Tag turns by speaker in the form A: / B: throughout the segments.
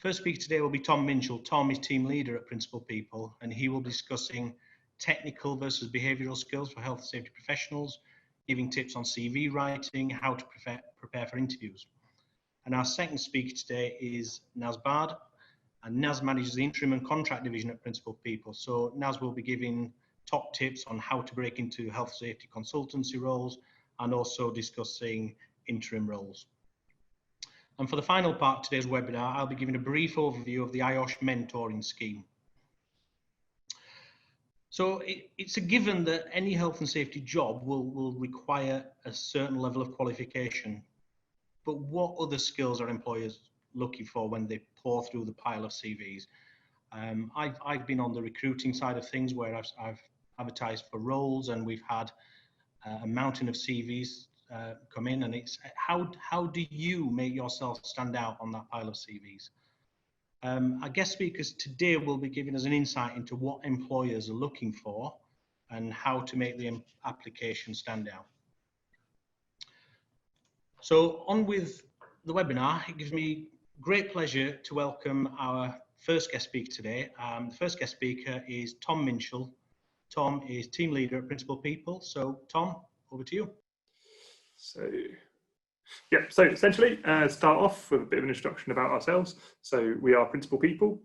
A: First speaker today will be Tom Minshell. Tom is team leader at Principal People, and he will be discussing technical versus behavioural skills for health and safety professionals, giving tips on CV writing, how to prepare for interviews. And our second speaker today is Naz Bhad, and Naz manages the Interim and Contract division at Principal People. So Naz will be giving top tips on how to break into health safety consultancy roles and also discussing interim roles. And for the final part of today's webinar, I'll be giving a brief overview of the IOSH Mentoring Scheme. So it's a given that any health and safety job will require a certain level of qualification. But what other skills are employers looking for when they pour through the pile of CVs? I've been on the recruiting side of things where I've advertised for roles, and we've had a mountain of CVs come in, and it's how do you make yourself stand out on that pile of CVs? Our guest speakers today will be giving us an insight into what employers are looking for and how to make the application stand out. So on with the webinar, it gives me great pleasure to welcome our first guest speaker today. The first guest speaker is Tom Minshell. Tom is team leader at Principal People. So Tom, over to you.
B: So essentially, start off with a bit of an introduction about ourselves. So we are Principal People.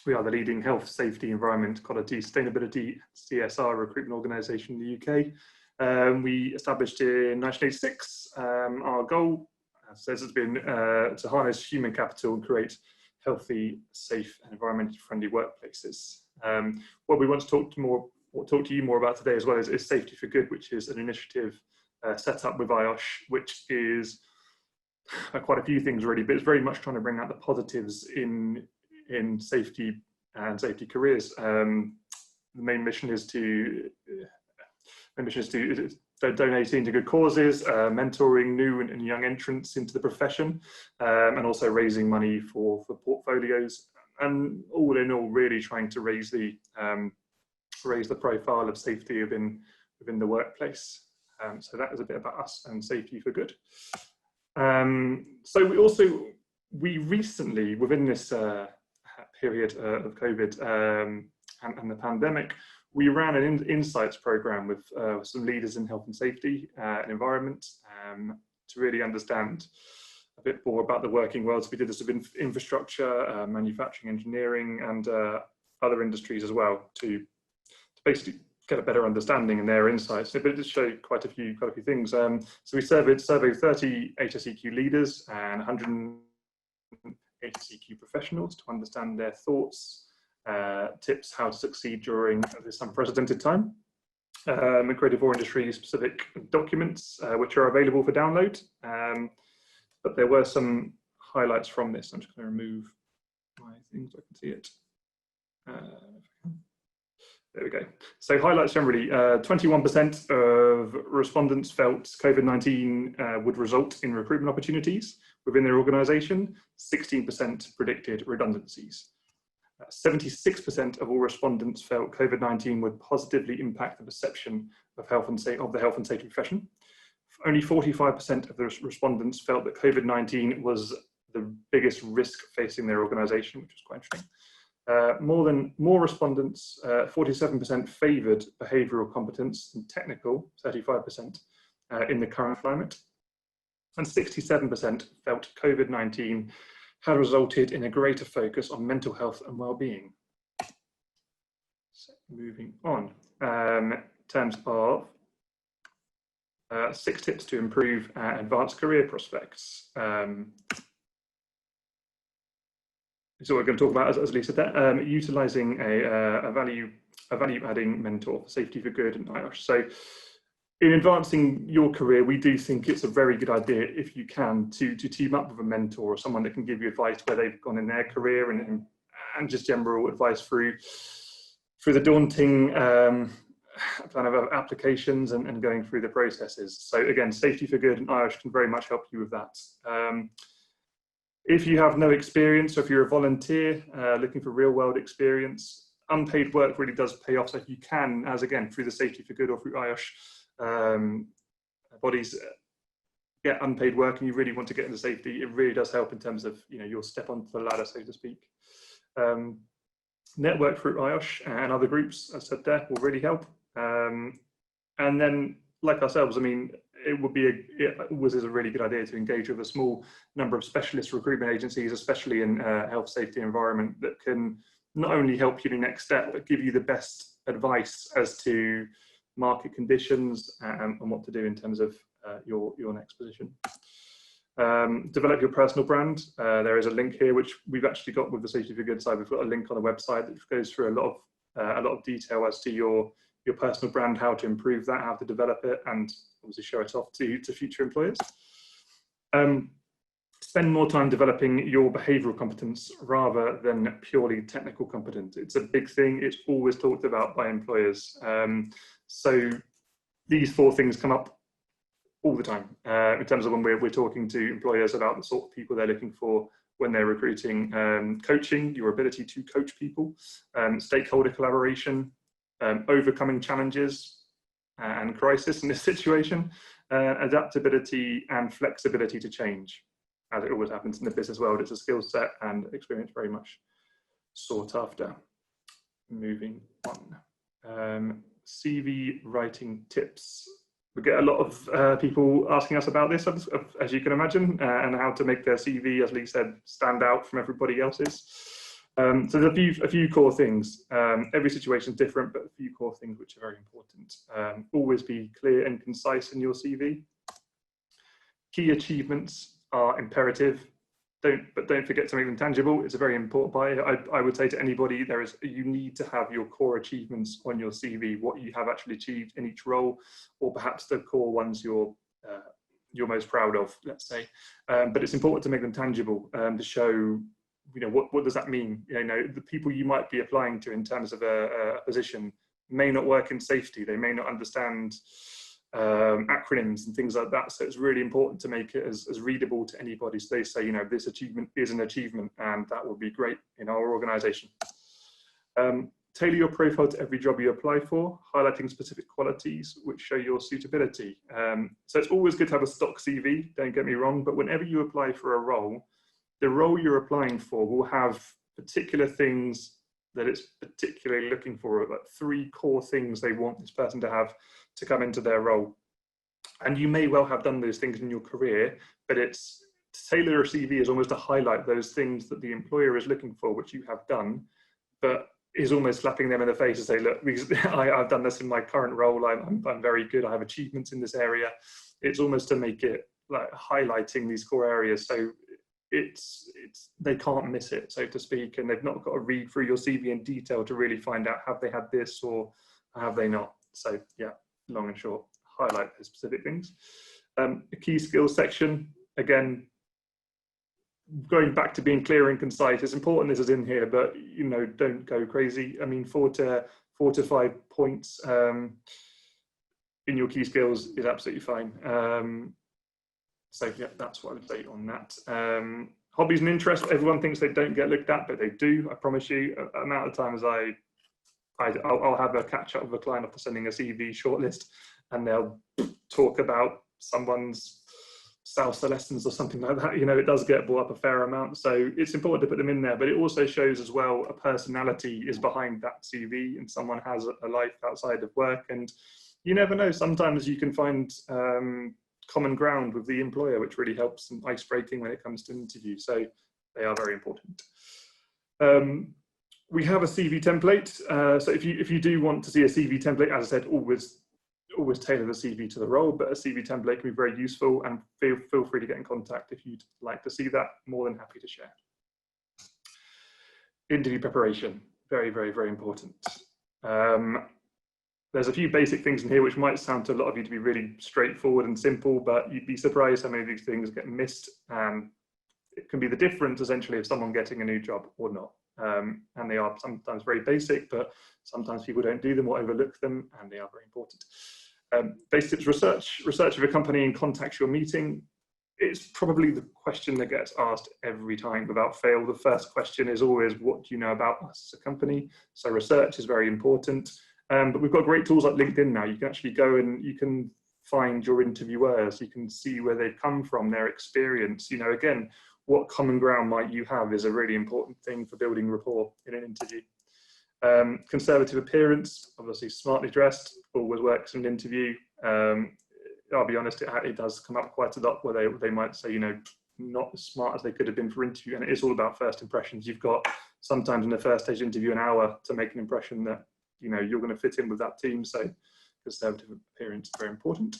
B: We are the leading health, safety, environment, quality, sustainability, CSR recruitment organisation in the UK. We established in 1986. Our goal, as says, has been to harness human capital and create healthy, safe, and environmentally friendly workplaces. What we want to talk to you more about today as well is Safety for Good, which is an initiative set up with IOSH, which is quite a few things really, but it's very much trying to bring out the positives in safety and safety careers. The main mission is to donating to good causes, mentoring new and young entrants into the profession, and also raising money for portfolios, and all in all, really trying to raise the profile of safety within the workplace. So that is a bit about us and Safety for Good. So we recently, within this period of COVID and the pandemic, we ran an insights program with some leaders in health and safety and environment to really understand a bit more about the working world. So we did this with infrastructure, manufacturing, engineering, and other industries as well to basically get a better understanding in their insights. But it did show quite a few things. So we surveyed 30 HSEQ leaders and 100 HSEQ professionals to understand their thoughts, tips how to succeed during this unprecedented time. We created 4 industry-specific documents which are available for download. But there were some highlights from this. I'm just going to remove my things so I can see it. There we go. So highlights generally, 21% of respondents felt COVID-19 would result in recruitment opportunities within their organisation. 16% predicted redundancies. 76% of all respondents felt COVID-19 would positively impact the perception of the health and safety profession. Only 45% of the respondents felt that COVID-19 was the biggest risk facing their organisation, which was quite interesting. More respondents, 47% favoured behavioural competence and technical, 35% in the current climate, and 67% felt COVID-19 had resulted in a greater focus on mental health and well-being. So moving on, in terms of 6 tips to improve advanced career prospects. So we're going to talk about, as Lisa said, utilising a value-adding mentor for Safety for Good and IOSH. So in advancing your career, we do think it's a very good idea, if you can, to team up with a mentor or someone that can give you advice where they've gone in their career and just general advice through the daunting kind of applications and going through the processes. So again, Safety for Good and IOSH can very much help you with that. If you have no experience, or if you're a volunteer looking for real world experience, unpaid work really does pay off. So if you can, as again, through the Safety for Good or through IOSH bodies, get unpaid work and you really want to get into safety, it really does help in terms of, you know, your step onto the ladder, so to speak. Network through IOSH and other groups, as I said there, will really help. And then, like ourselves, I mean, it always is a really good idea to engage with a small number of specialist recruitment agencies, especially in health, safety, environment, that can not only help you in the next step, but give you the best advice as to market conditions and what to do in terms of your next position. Develop your personal brand. There is a link here which we've actually got with the Safety for Good side. We've got a link on the website that goes through a lot of detail as to your personal brand, how to improve that, how to develop it, and obviously show it off to future employers. Spend more time developing your behavioural competence rather than purely technical competence. It's a big thing. It's always talked about by employers. So these 4 things come up all the time in terms of when we're talking to employers about the sort of people they're looking for when they're recruiting. Coaching, your ability to coach people, stakeholder collaboration, overcoming challenges and crisis in this situation, adaptability and flexibility to change. As it always happens in the business world, it's a skill set and experience very much sought after. Moving on. CV writing tips. We get a lot of people asking us about this, as you can imagine, and how to make their CV, as Lee said, stand out from everybody else's. So there's a few core things. Every situation is different, but a few core things which are very important. Always be clear and concise in your CV. Key achievements are imperative. Don't forget to make them tangible. It's a very important part. I would say to anybody, you need to have your core achievements on your CV, what you have actually achieved in each role, or perhaps the core ones you're most proud of, let's say. But it's important to make them tangible, to show, you know, what does that mean? You know, the people you might be applying to in terms of a position may not work in safety. They may not understand acronyms and things like that, so it's really important to make it as readable to anybody, so they say, you know, this achievement is an achievement and that would be great in our organization. Tailor your profile to every job you apply for, highlighting specific qualities which show your suitability. So it's always good to have a stock CV, don't get me wrong, but whenever you apply for a role, the role you're applying for will have particular things that it's particularly looking for, like 3 core things they want this person to have to come into their role. And you may well have done those things in your career, but it's to tailor a CV is almost to highlight those things that the employer is looking for, which you have done, but is almost slapping them in the face and say, look, I've done this in my current role, I'm very good, I have achievements in this area. It's almost to make it like highlighting these core areas, so they can't miss it, so to speak, and they've not got to read through your CV in detail to really find out have they had this or have they not. So yeah, long and short, highlight those specific things. A key skills section, again, going back to being clear and concise. It's important this is in here, but you know, don't go crazy. I mean, 4 to 5 points in your key skills is absolutely fine. So yeah, that's what I would say on that. Hobbies and interests, everyone thinks they don't get looked at, but they do. I promise you, amount of times I'll have a catch up with a client after sending a CV shortlist, and they'll talk about someone's salsa lessons or something like that. You know, it does get brought up a fair amount, so it's important to put them in there, but it also shows as well a personality is behind that CV and someone has a life outside of work, and you never know, sometimes you can find common ground with the employer, which really helps and ice breaking when it comes to an interview. So they are very important. We have a CV template. So if you do want to see a CV template, as I said, always tailor the CV to the role, but a CV template can be very useful, and feel free to get in contact if you'd like to see that. More than happy to share. Interview preparation, very, very, very important. There's a few basic things in here which might sound to a lot of you to be really straightforward and simple, but you'd be surprised how many of these things get missed, and it can be the difference essentially of someone getting a new job or not. And they are sometimes very basic, but sometimes people don't do them or overlook them, and they are very important. Basic research of a company and contacts you're meeting. It's probably the question that gets asked every time without fail. The first question is always, what do you know about us as a company? So research is very important. But we've got great tools like LinkedIn now. You can actually go and you can find your interviewers. You can see where they've come from, their experience. You know, again, what common ground might you have is a really important thing for building rapport in an interview. Conservative appearance, obviously smartly dressed, always works in an interview. I'll be honest, it does come up quite a lot where they might say, you know, not as smart as they could have been for interview, and it is all about first impressions. You've got sometimes in the first stage interview an hour to make an impression that, you know, you're going to fit in with that team. So conservative appearance is very important.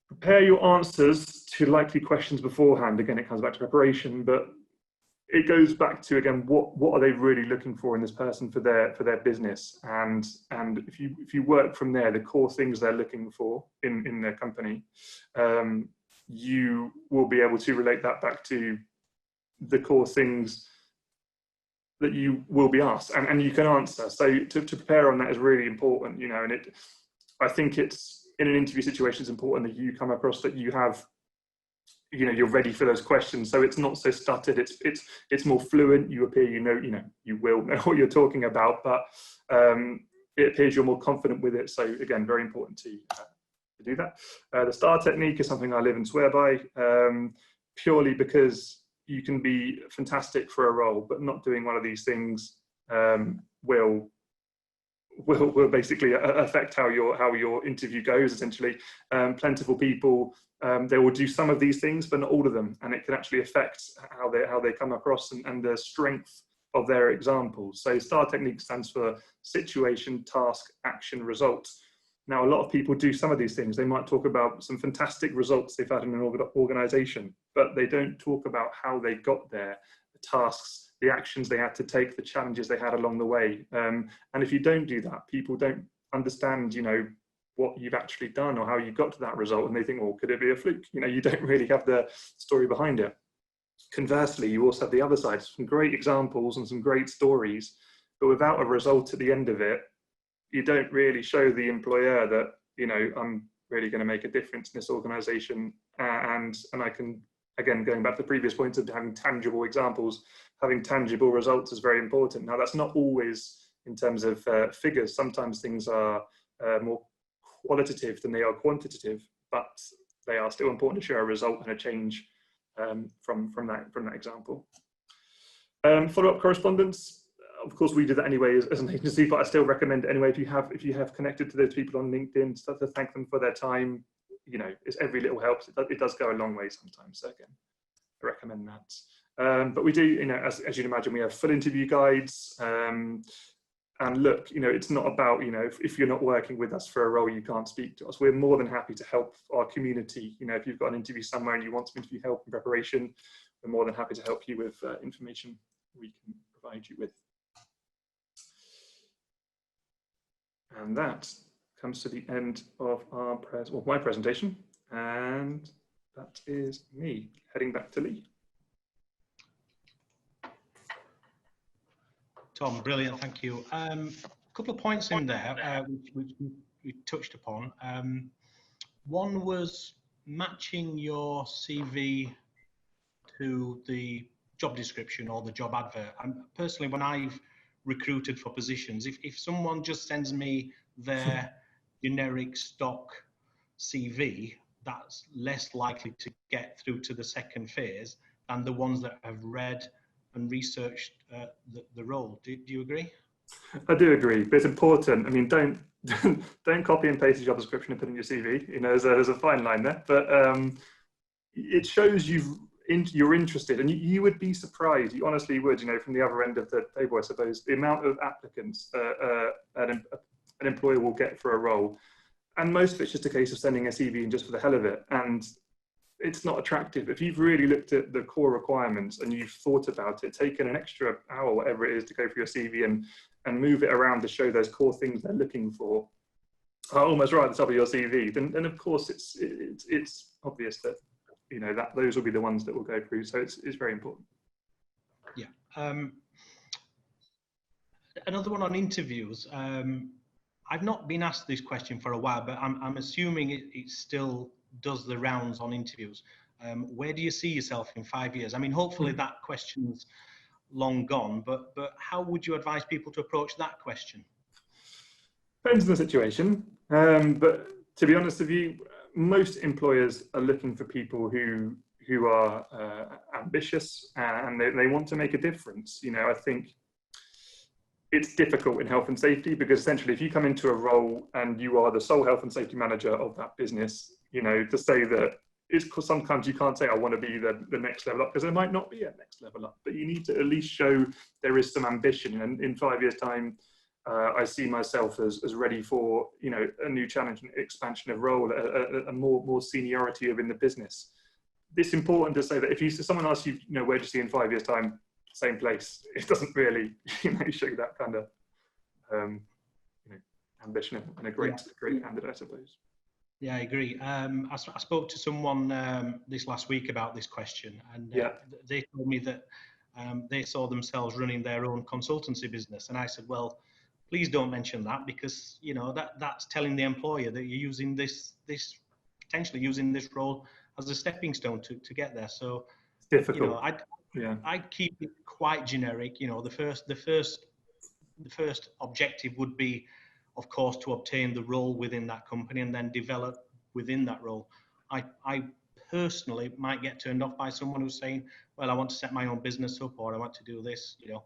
B: Prepare your answers to likely questions beforehand. Again, it comes back to preparation, but it goes back to, again, what are they really looking for in this person for their business, and if you work from there, the core things they're looking for in their company, you will be able to relate that back to the core things that you will be asked, and you can answer. So to prepare on that is really important, you know, and I think it's in an interview situation, it's important that you come across that you have, you know, you're ready for those questions, so it's not so stuttered. It's more fluent. You appear, you will know what you're talking about, but it appears you're more confident with it. So again, very important to do that. The STAR technique is something I live and swear by, purely because you can be fantastic for a role, but not doing one of these things will basically affect how your interview goes. Essentially, plentiful people, they will do some of these things, but not all of them, and it can actually affect how they come across and the strength of their examples. So STAR technique stands for situation, task, action, result. Now, a lot of people do some of these things. They might talk about some fantastic results they've had in an organization, but they don't talk about how they got there, the tasks, the actions they had to take, the challenges they had along the way. And if you don't do that, people don't understand, you know, what you've actually done or how you got to that result, and they think, well, could it be a fluke? You know, you don't really have the story behind it. Conversely, you also have the other side, some great examples and some great stories, but without a result at the end of it, you don't really show the employer that, you know, I'm really going to make a difference in this organization. And I can, again, going back to the previous point of having tangible examples, having tangible results is very important. Now, that's not always in terms of figures. Sometimes things are more qualitative than they are quantitative, but they are still important to show a result and a change from that example. Follow-up correspondence. Of course, we do that anyway as an agency, but I still recommend it anyway. If you have connected to those people on LinkedIn, start to thank them for their time. You know, every little helps. It does go a long way sometimes. So again, I recommend that. But we do, you know, as you'd imagine, we have full interview guides. And look, you know, it's not about, you know, if you're not working with us for a role, you can't speak to us. We're more than happy to help our community. You know, if you've got an interview somewhere and you want some interview help and preparation, we're more than happy to help you with information we can provide you with. And that comes to the end of our my presentation, and that is me heading back to Lee.
A: Tom, brilliant, thank you. A couple of points in there which we touched upon. One was matching your CV to the job description or the job advert. And personally, when I've recruited for positions, if someone just sends me their generic stock CV, that's less likely to get through to the second phase than the ones that have read and researched the role. Do you agree?
B: I do agree, but it's important. I mean, don't copy and paste the job description and put in your CV. You know, there's a fine line there, but it shows you're interested, and you would be surprised. You honestly would. You know, from the other end of the table, I suppose, the amount of applicants an employer will get for a role, and most of it's just a case of sending a CV in just for the hell of it, and it's not attractive. If you've really looked at the core requirements and you've thought about it, taken an extra hour, whatever it is, to go through your CV and move it around to show those core things they're looking for, almost right at the top of your CV, then of course it's obvious that, you know, that those will be the ones that will go through. So it's very important.
A: Yeah. Another one on interviews. I've not been asked this question for a while, but I'm assuming it still does the rounds on interviews. Where do you see yourself in 5 years? I mean, hopefully that question's long gone, but how would you advise people to approach that question?
B: Depends on the situation, but to be honest with you, most employers are looking for people who are ambitious and they want to make a difference. You know, I think it's difficult in health and safety because essentially if you come into a role and you are the sole health and safety manager of that business, you know, to say that it's, sometimes you can't say I want to be the next level up, because there might not be a next level up, but you need to at least show there is some ambition. And in 5 years time, I see myself as ready for, you know, a new challenge and expansion of role, a more seniority within the business. It's important to say that if someone asks you, you know, where do you see in 5 years time, same place, it doesn't really, you know, show that kind of, you know, ambition and a great candidate, I suppose.
A: Yeah, I agree. I spoke to someone this last week about this question, and they told me that they saw themselves running their own consultancy business. And I said, well, please don't mention that, because, you know, that's telling the employer that you're using this potentially using this role as a stepping stone to get there. So
B: it's difficult.
A: You know, I'd keep it quite generic. You know, the first objective would be, of course, to obtain the role within that company and then develop within that role. I personally might get turned off by someone who's saying, well, I want to set my own business up, or I want to do this, you know.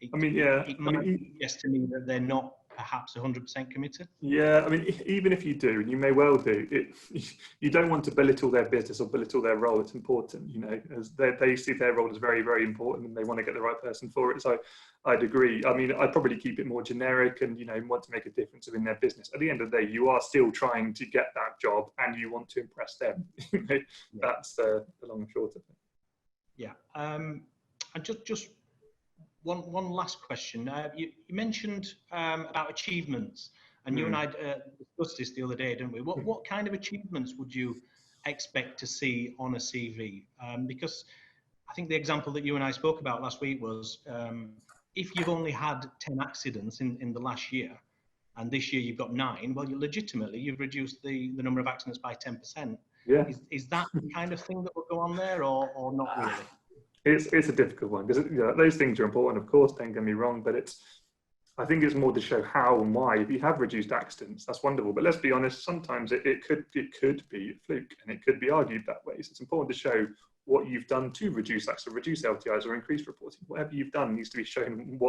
A: It might suggest to me that they're not perhaps 100% committed.
B: Yeah, I mean, even if you do, and you may well do, you don't want to belittle their business or belittle their role. It's important, you know, as they see their role as very, very important, and they want to get the right person for it. So I'd agree. I mean, I'd probably keep it more generic and, you know, want to make a difference within their business. At the end of the day, you are still trying to get that job and you want to impress them. That's the long and short of it. Yeah.
A: And just one last question. You mentioned about achievements, and you and I discussed this the other day, didn't we? What kind of achievements would you expect to see on a CV? Because I think the example that you and I spoke about last week was if you've only had 10 accidents in the last year, and this year you've got 9, well, you've reduced the number of accidents by 10%.
B: Yeah.
A: Is that the kind of thing that will go on there, or not really?
B: It's a difficult one, because, you know, those things are important, of course, don't get me wrong, but I think it's more to show how and why. If you have reduced accidents, that's wonderful, but let's be honest, sometimes it could be a fluke, and it could be argued that way. So it's important to show what you've done to reduce accidents, reduce LTIs, or increase reporting. Whatever you've done needs to be shown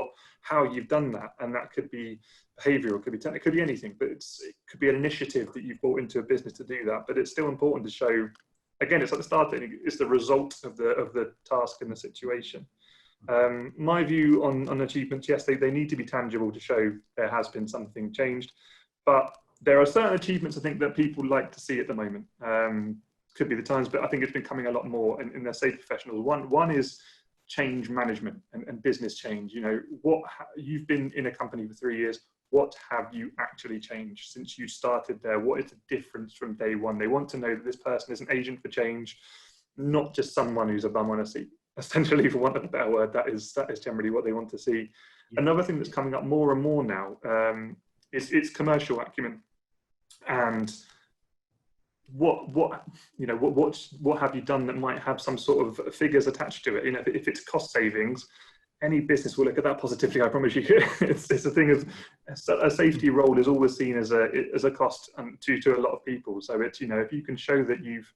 B: how you've done that, and that could be behavioural, it could be technical, it could be anything, but it could be an initiative that you've brought into a business to do that. But it's still important to show. Again, it's at the start, it's the result of the task and the situation. My view on achievements, yes, they need to be tangible to show there has been something changed, but there are certain achievements I think that people like to see at the moment. Could be the times, but I think it's been coming a lot more in their safety professionals. One is change management and business change. You know, you've been in a company for 3 years. What have you actually changed since you started there? What is the difference from day one? They want to know that this person is an agent for change, not just someone who's a bum on a seat. Essentially, for want of a better word, that is generally what they want to see. Yeah. Another thing that's coming up more and more now is commercial acumen, and what have you done that might have some sort of figures attached to it? You know, if it's cost savings, any business will look at that positively, I promise you. It's a thing of a safety role is always seen as a cost to a lot of people. So it's, you know, if you can show that you've,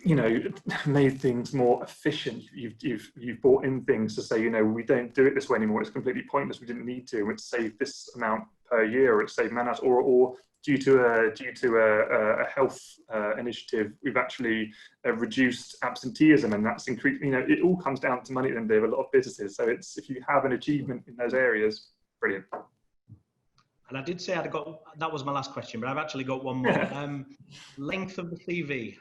B: you know, made things more efficient, you've brought in things to say, you know, we don't do it this way anymore, it's completely pointless, we didn't need to, it's saved this amount per year, or it's saved man hours, or due to a health initiative, we've actually reduced absenteeism, and that's increased. You know, it all comes down to money at the end of a lot of businesses. So it's, if you have an achievement in those areas, brilliant.
A: And I did say that was my last question, but I've actually got one more. Length of the CV.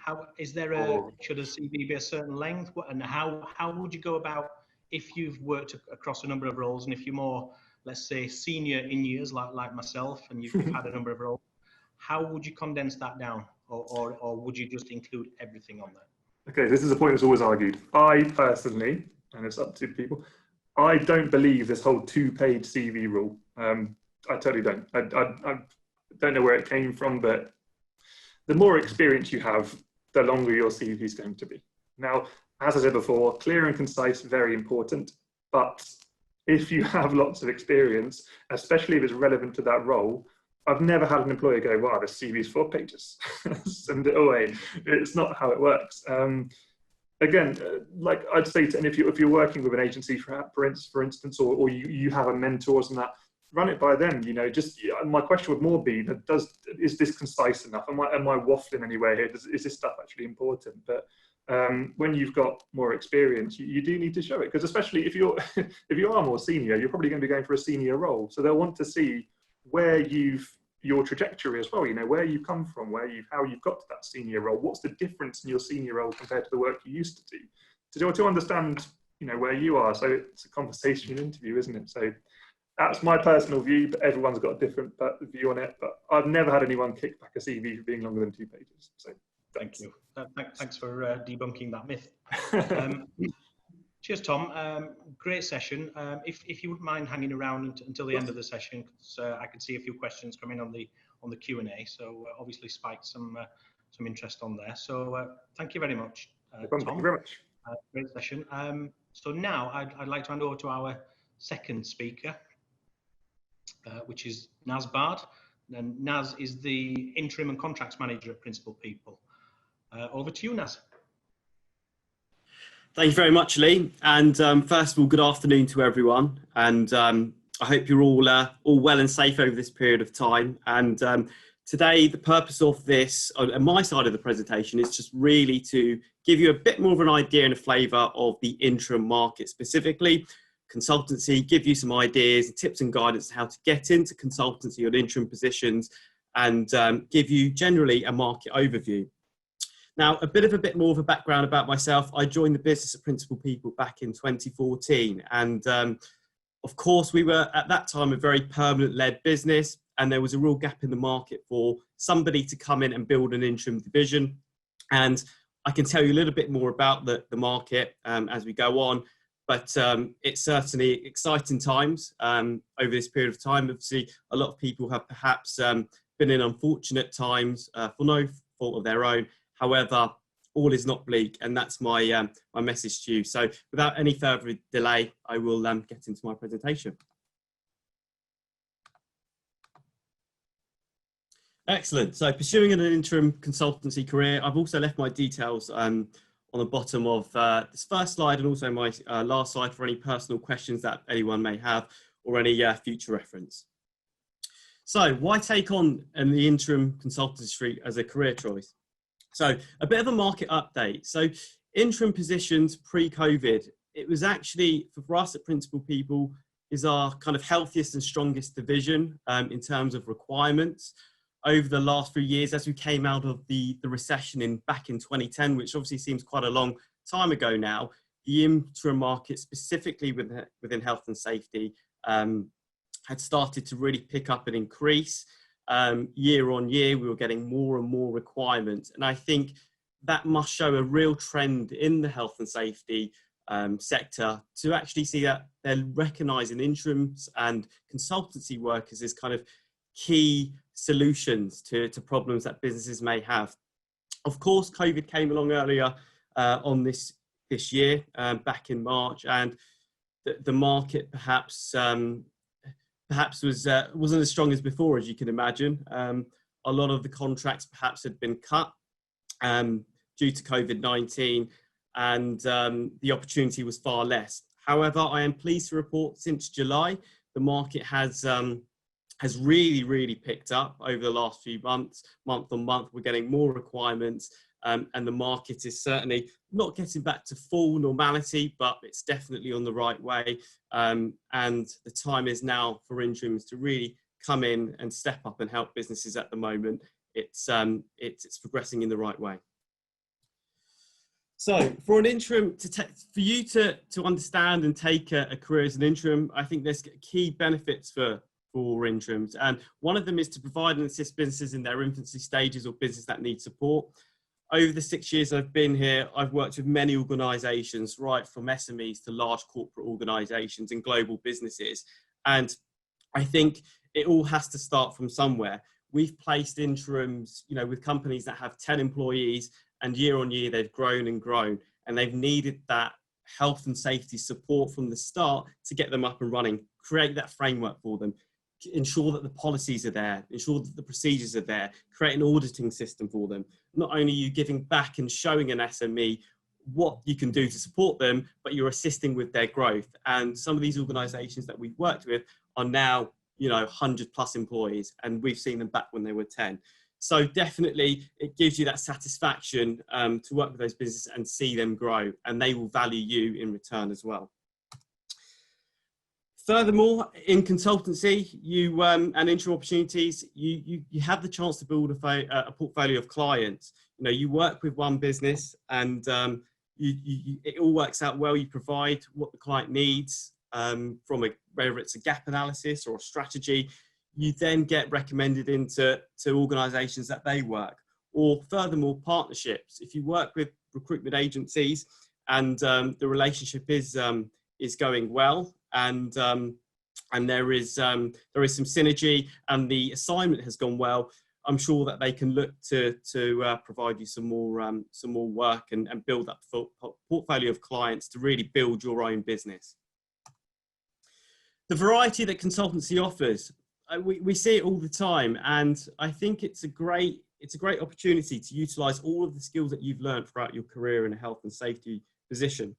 A: Should a CV be a certain length? And how would you go about if you've worked across a number of roles, and if you're more, let's say, senior in years like myself, and you've had a number of roles, how would you condense that down, or would you just include everything on there?
B: Okay, this is a point that's always argued. I personally, and it's up to people, I don't believe this whole 2-page CV rule. I totally don't. I don't know where it came from, but the more experience you have, the longer your CV is going to be. Now, as I said before, clear and concise, very important, but if you have lots of experience, especially if it's relevant to that role, I've never had an employer go, wow, this CV's 4 pages, send it away. It's not how it works. Again, like I'd say to, and if you're working with an agency, for instance, or you have a mentor and that, run it by them. You know, just my question would more be that is this concise enough? Am I waffling anywhere here? Is this stuff actually important? But when you've got more experience, you do need to show it, because especially if you are more senior, you're probably going to be going for a senior role, so they'll want to see where your trajectory as well, you know, where you've come from, how you've got to that senior role, what's the difference in your senior role compared to the work you used to do, to understand, you know, where you are. So it's a conversation interview, isn't it? So that's my personal view, but everyone's got a different view on it. But I've never had anyone kick back a CV for being longer than 2 pages. So
A: thank you. Thanks for debunking that myth. Cheers, Tom. Great session. If you wouldn't mind hanging around until the end of the session, because I can see a few questions coming on the Q&A. So obviously spiked some interest on there. So thank you very much, Tom.
B: Thank you very much.
A: Great session. So now I'd like to hand over to our second speaker, which is Naz Bhad. And Naz is the Interim and Contracts Manager at Principal People. Over to you, Naz.
C: Thank you very much, Lee. And first of all, good afternoon to everyone. And I hope you're all well and safe over this period of time. And today, the purpose of this, on my side of the presentation, is just really to give you a bit more of an idea and a flavour of the interim market specifically. Consultancy, give you some ideas, tips and guidance on how to get into consultancy or interim positions, and give you generally a market overview. Now, a bit more of a background about myself. I joined the business of Principal People back in 2014. And of course, we were at that time a very permanent-led business, and there was a real gap in the market for somebody to come in and build an interim division. And I can tell you a little bit more about the market as we go on. But it's certainly exciting times over this period of time. Obviously, a lot of people have perhaps been in unfortunate times for no fault of their own. However, all is not bleak, and that's my my message to you. So without any further delay, I will get into my presentation. Excellent. So pursuing an interim consultancy career, I've also left my details on the bottom of this first slide, and also my last slide for any personal questions that anyone may have or any future reference. So why take on the interim consultancy as a career choice? So a bit of a market update. So interim positions pre-COVID, it was actually, for us at Principal People, is our kind of healthiest and strongest division in terms of requirements. Over the last few years, as we came out of the recession back in 2010, which obviously seems quite a long time ago now, the interim market, specifically within health and safety, had started to really pick up and increase. Year on year, we were getting more and more requirements. And I think that must show a real trend in the health and safety sector to actually see that they're recognising interims and consultancy workers as kind of key solutions to problems that businesses may have. Of course, COVID came along earlier on this year, back in March, and the market perhaps wasn't as strong as before, as you can imagine. A lot of the contracts perhaps had been cut due to COVID-19, and the opportunity was far less. However, I am pleased to report since July, the market has really picked up over the last few months. Month on month, we're getting more requirements, and the market is certainly not getting back to full normality, but it's definitely on the right way. And the time is now for interims to really come in and step up and help businesses at the moment. It's progressing in the right way. So for an interim, for you to understand and take a career as an interim, I think there's key benefits for interims. And one of them is to provide and assist businesses in their infancy stages or business that need support. Over the 6 years I've been here, I've worked with many organisations, right from SMEs to large corporate organisations and global businesses. And I think it all has to start from somewhere. We've placed interims, with companies that have 10 employees, and year on year they've grown and grown, and they've needed that health and safety support from the start to get them up and running, create that framework for them. ensure that the policies are there, ensure that the procedures are there, create an auditing system for them. Not only are you giving back and showing an SME what you can do to support them, but you're assisting with their growth. And some of these organisations that we've worked with are now, 100+ employees, and we've seen them back when they were 10. So definitely it gives you that satisfaction to work with those businesses and see them grow, and they will value you in return as well. Furthermore, in consultancy, and interim opportunities, you have the chance to build a portfolio of clients. You work with one business, and it all works out well. You provide what the client needs whether it's a gap analysis or a strategy. You then get recommended into organisations that they work, or furthermore, partnerships. If you work with recruitment agencies and the relationship is going well, and there is some synergy, and the assignment has gone well, I'm sure that they can look to provide you some more work and build that portfolio of clients to really build your own business. The variety that consultancy offers, we see it all the time, and I think it's a great opportunity to utilise all of the skills that you've learned throughout your career in a health and safety position.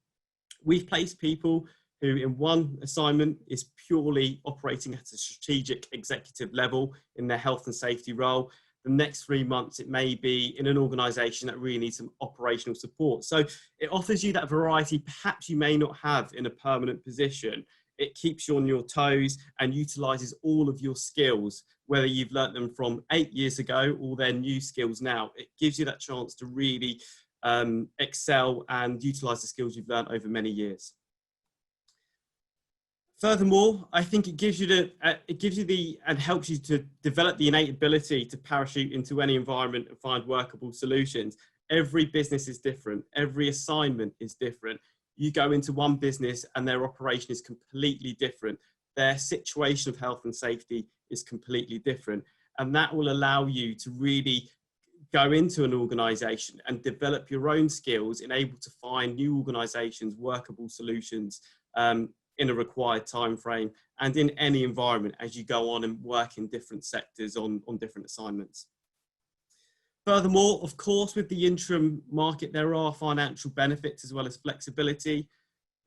C: We've placed people who in one assignment is purely operating at a strategic executive level in their health and safety role. The next 3 months, it may be in an organisation that really needs some operational support. So it offers you that variety perhaps you may not have in a permanent position. It keeps you on your toes and utilises all of your skills, whether you've learnt them from 8 years ago or they're new skills now. It gives you that chance to really excel and utilise the skills you've learnt over many years. Furthermore, I think it gives you and helps you to develop the innate ability to parachute into any environment and find workable solutions. Every business is different. Every assignment is different. You go into one business and their operation is completely different. Their situation of health and safety is completely different. And that will allow you to really go into an organisation and develop your own skills and able to find new organisations, workable solutions in a required time frame and in any environment as you go on and work in different sectors on different assignments. Furthermore, of course, with the interim market, there are financial benefits as well as flexibility.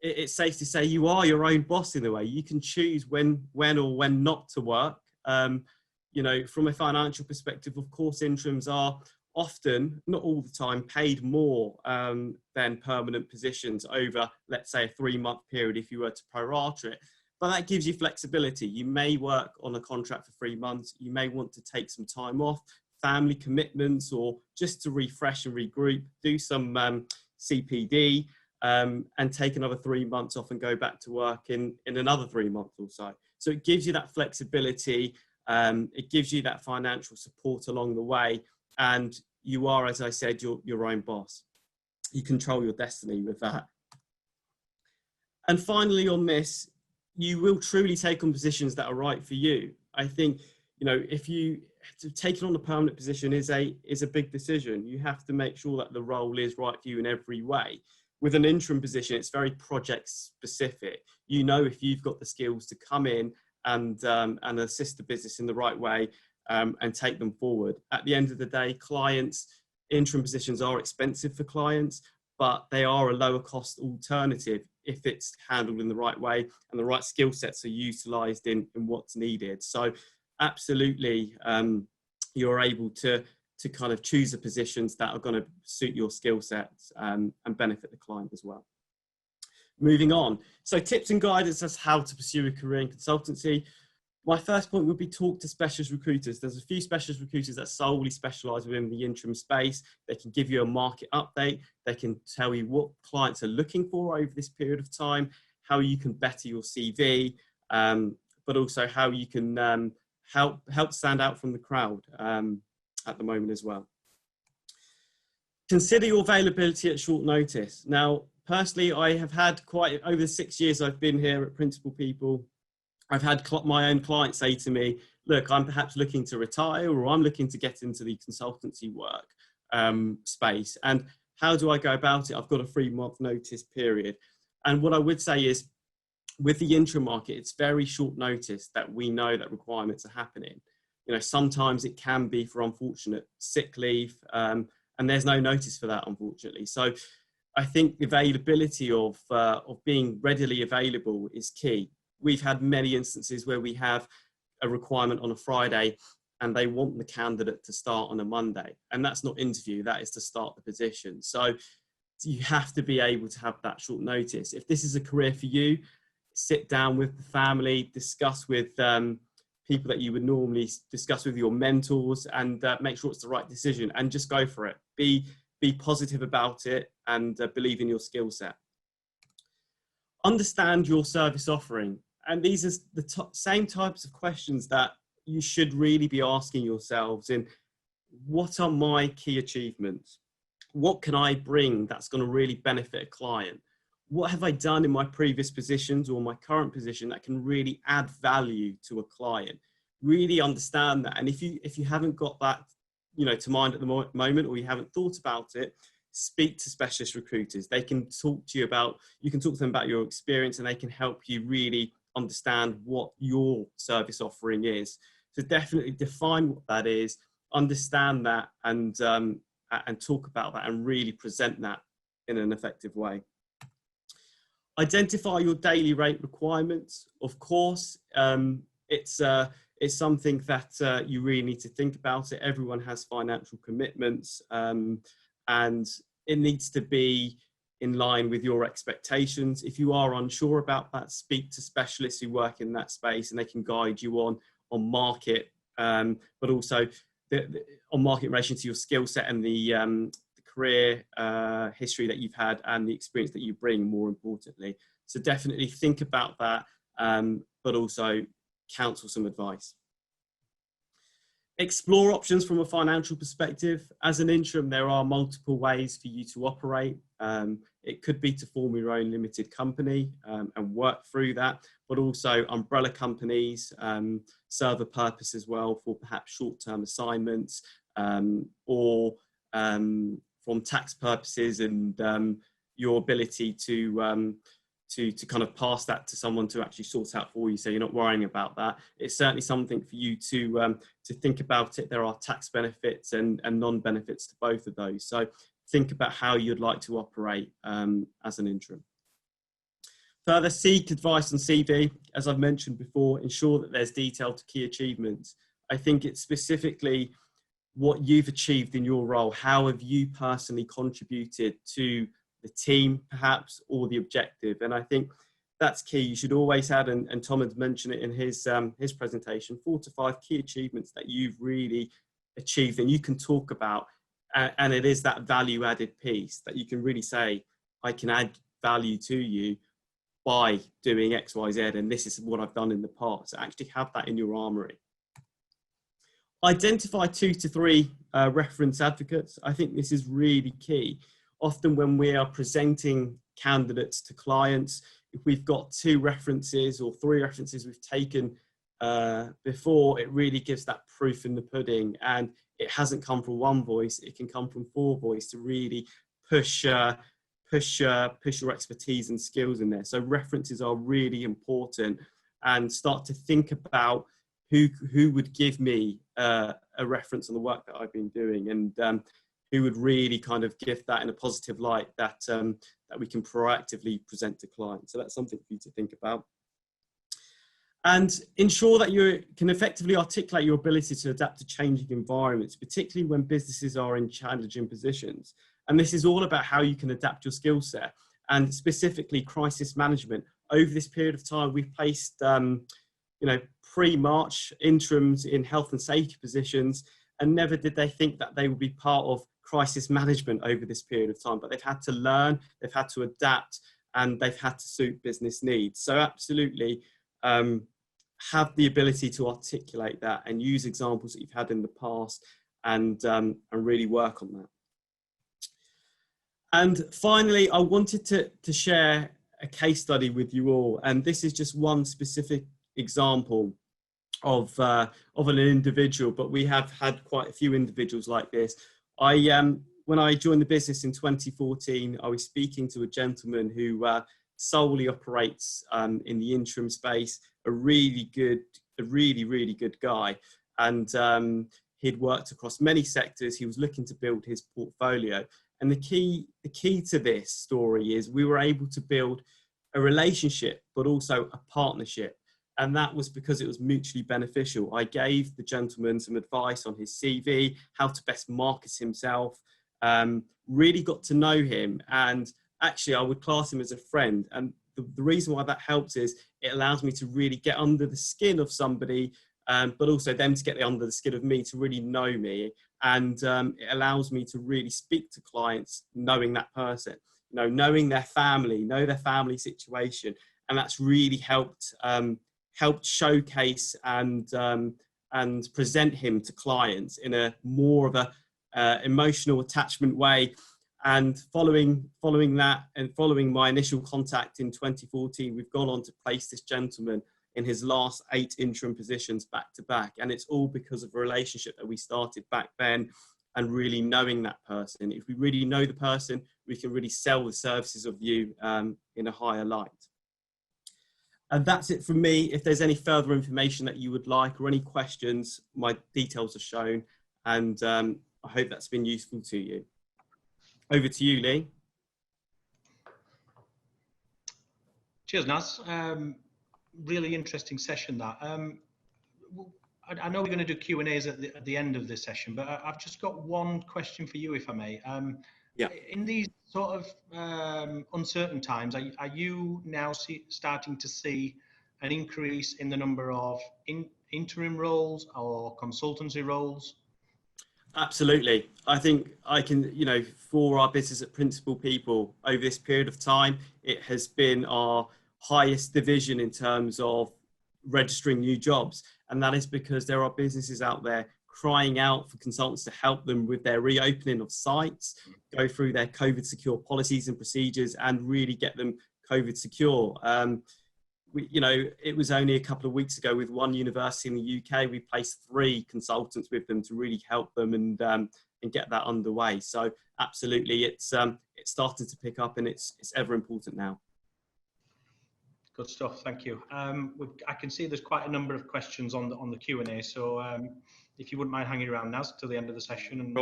C: It's safe to say you are your own boss in a way. You can choose when or when not to work. From a financial perspective, of course, interims are often, not all the time, paid more than permanent positions over, let's say, a 3-month period if you were to prorate it. But that gives you flexibility. You may work on a contract for 3 months. You may want to take some time off, family commitments, or just to refresh and regroup, do some CPD, and take another 3 months off and go back to work in another 3 months or so. So it gives you that flexibility. It gives you that financial support along the way. And you are, as I said, your own boss. You control your destiny with that. And finally on this, you will truly take on positions that are right for you. I think, if you taking on a permanent position is a big decision. You have to make sure that the role is right for you in every way. With an interim position, it's very project specific. If you've got the skills to come in and assist the business in the right way, and take them forward. At the end of the day, interim positions are expensive for clients, but they are a lower cost alternative if it's handled in the right way and the right skill sets are utilised in what's needed. So absolutely, you're able to kind of choose the positions that are going to suit your skill sets and benefit the client as well. Moving on. So tips and guidance as how to pursue a career in consultancy. My first point would be talk to specialist recruiters. There's a few specialist recruiters that solely specialise within the interim space. They can give you a market update. They can tell you what clients are looking for over this period of time, how you can better your CV, but also how you can help stand out from the crowd at the moment as well. Consider your availability at short notice. Now, personally, I have had over the 6 years I've been here at Principal People, I've had my own clients say to me, look, I'm perhaps looking to retire, or I'm looking to get into the consultancy work space. And how do I go about it? I've got a 3-month notice period. And what I would say is, with the interim market, it's very short notice that we know that requirements are happening. You know, sometimes it can be for unfortunate sick leave, and there's no notice for that, unfortunately. So I think the availability of being readily available is key. We've had many instances where we have a requirement on a Friday and they want the candidate to start on a Monday, and that's not interview, that is to start the position. So you have to be able to have that short notice. If this is a career for you, sit down with the family, discuss with people that you would normally discuss with, your mentors, and make sure it's the right decision, and just go for it. Be positive about it, and believe in your skill set. Understand your service offering. And these are the same types of questions that you should really be asking yourselves in: what are my key achievements? What can I bring that's going to really benefit a client? What have I done in my previous positions or my current position that can really add value to a client? Really understand that. And if you haven't got that, you know, to mind at the moment, or you haven't thought about it, speak to specialist recruiters. They can talk to you about, you can talk to them about your experience, and they can help you really understand what your service offering is. So definitely define what that is, understand that, and talk about that, and really present that in an effective way. Identify your daily rate requirements. Of course, it's something that you really need to think about it. Everyone has financial commitments, and it needs to be in line with your expectations. If you are unsure about that, speak to specialists who work in that space, and they can guide you on market, but also on market in relation to your skill set and the career history that you've had and the experience that you bring, more importantly. So definitely think about that, but also counsel some advice. Explore options from a financial perspective. As an interim, there are multiple ways for you to operate. It could be to form your own limited company and work through that, but also umbrella companies serve a purpose as well for perhaps short-term assignments, or from tax purposes, and your ability to kind of pass that to someone to actually sort out for you, so you're not worrying about that. It's certainly something for you to think about it. There are tax benefits and non-benefits to both of those. So think about how you'd like to operate as an interim. Further, seek advice on CV. As I've mentioned before, ensure that there's detail to key achievements. I think it's specifically what you've achieved in your role. How have you personally contributed to the team, perhaps, or the objective? And I think that's key. You should always add, and Tom had mentioned it in his presentation, 4 to 5 key achievements that you've really achieved and you can talk about. And it is that value added piece that you can really say, I can add value to you by doing X, Y, Z, and this is what I've done in the past. So actually have that in your armory. Identify 2 to 3 reference advocates. I think this is really key. Often when we are presenting candidates to clients, if we've got 2 references or 3 references we've taken before, it really gives that proof in the pudding, and it hasn't come from one voice, it can come from 4 voices to really push your expertise and skills in there. So references are really important, and start to think about who would give me a reference on the work that I've been doing, and who would really kind of give that in a positive light that we can proactively present to clients. So that's something for you to think about. And ensure that you can effectively articulate your ability to adapt to changing environments, particularly when businesses are in challenging positions. And this is all about how you can adapt your skill set, and specifically crisis management. Over this period of time, we've placed pre-March interims in health and safety positions, and never did they think that they would be part of crisis management over this period of time. But they've had to learn, they've had to adapt, and they've had to suit business needs. So absolutely have the ability to articulate that and use examples that you've had in the past, and really work on that. And finally, I wanted to share a case study with you all. And this is just one specific example of an individual, but we have had quite a few individuals like this. When I joined the business in 2014, I was speaking to a gentleman who solely operates in the interim space, a really good guy. And he'd worked across many sectors. He was looking to build his portfolio. And the key to this story is we were able to build a relationship, but also a partnership. And that was because it was mutually beneficial. I gave the gentleman some advice on his CV, how to best market himself, really got to know him. And actually, I would class him as a friend. And the reason why that helps is it allows me to really get under the skin of somebody, but also them to get under the skin of me, to really know me. And it allows me to really speak to clients knowing that person, knowing their family, know their family situation. And that's really helped showcase and present him to clients in a more of a emotional attachment way. And following that, and following my initial contact in 2014, we've gone on to place this gentleman in his last 8 interim positions back to back. And it's all because of a relationship that we started back then, and really knowing that person. If we really know the person, we can really sell the services of you in a higher light. And that's it from me. If there's any further information that you would like or any questions, my details are shown, and I hope that's been useful to you. Over to you, Lee.
A: Cheers, Naz. Really interesting session, that. I know we're going to do Q&As at the end of this session, but I've just got one question for you, if I may.
C: Yeah.
A: In these sort of uncertain times, are you now starting to see an increase in the number of interim roles or consultancy roles?
C: Absolutely. I think I can, for our business at Principal People, over this period of time, it has been our highest division in terms of registering new jobs. And that is because there are businesses out there crying out for consultants to help them with their reopening of sites, go through their COVID secure policies and procedures, and really get them COVID secure. It was only a couple of weeks ago with one university in the UK, we placed 3 consultants with them to really help them and get that underway. So absolutely, it's starting to pick up, and it's ever important now.
A: Good stuff. Thank you. I can see there's quite a number of questions on the Q&A. So if you wouldn't mind hanging around, Naz, till the end of the session, and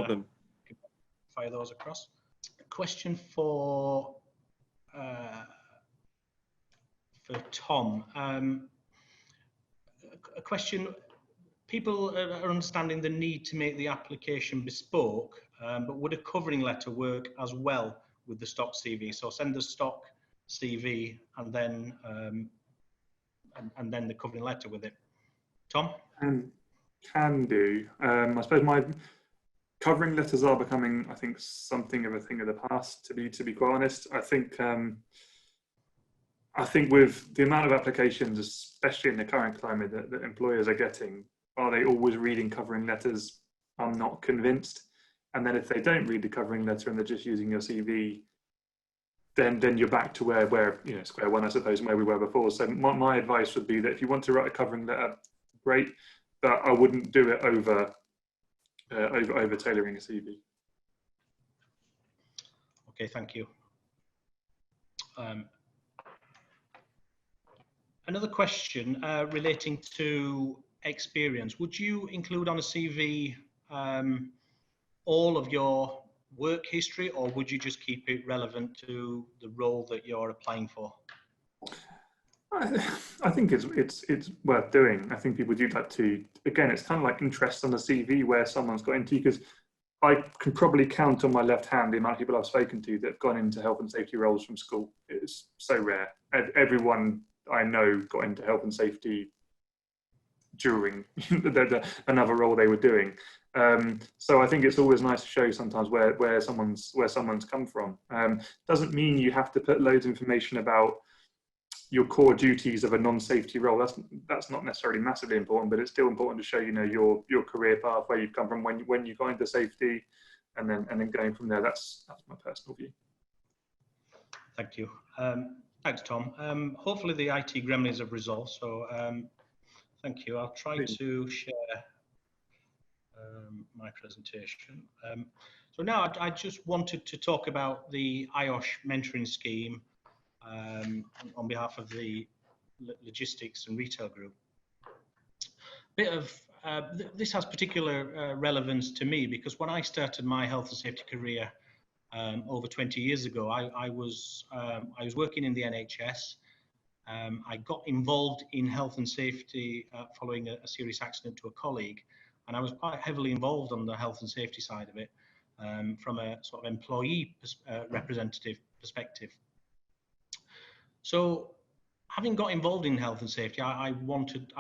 A: fire those across. A question for Tom. A question: people are understanding the need to make the application bespoke, but would a covering letter work as well with the stock CV? So send the stock CV and then the covering letter with it. Tom?
B: Can do. I suppose my covering letters are becoming, I think, something of a thing of the past, to be quite honest. I think with the amount of applications, especially in the current climate, that employers are getting, are they always reading covering letters? I'm not convinced. And then if they don't read the covering letter and they're just using your CV, then you're back to where square one, I suppose, and where we were before. So my advice would be that if you want to write a covering letter, great, but I wouldn't do it over tailoring a CV.
A: Okay, thank you. Another question relating to experience. Would you include on a CV all of your work history, or would you just keep it relevant to the role that you're applying for?
B: I think it's worth doing. I think people do that too. Again, it's kind of like interest on the CV where someone's got into, because I can probably count on my left hand the amount of people I've spoken to that have gone into health and safety roles from school. It's so rare. Everyone I know got into health and safety during another role they were doing. So I think it's always nice to show sometimes where someone's come from. Doesn't mean you have to put loads of information about your core duties of a non-safety role. That's not necessarily massively important, but it's still important to show your career path, where you've come from when you got into safety, and then going from there. That's my personal view.
A: Thank you. Thanks, Tom. Hopefully the IT gremlins have resolved. So thank you. I'll try to share my presentation. So now I just wanted to talk about the IOSH Mentoring Scheme on behalf of the logistics and retail group. Bit of this has particular relevance to me because when I started my health and safety career over 20 years ago, I was working in the NHS. I got involved in health and safety following a serious accident to a colleague, and I was quite heavily involved on the health and safety side of it from a sort of employee representative perspective. So having got involved in health and safety, I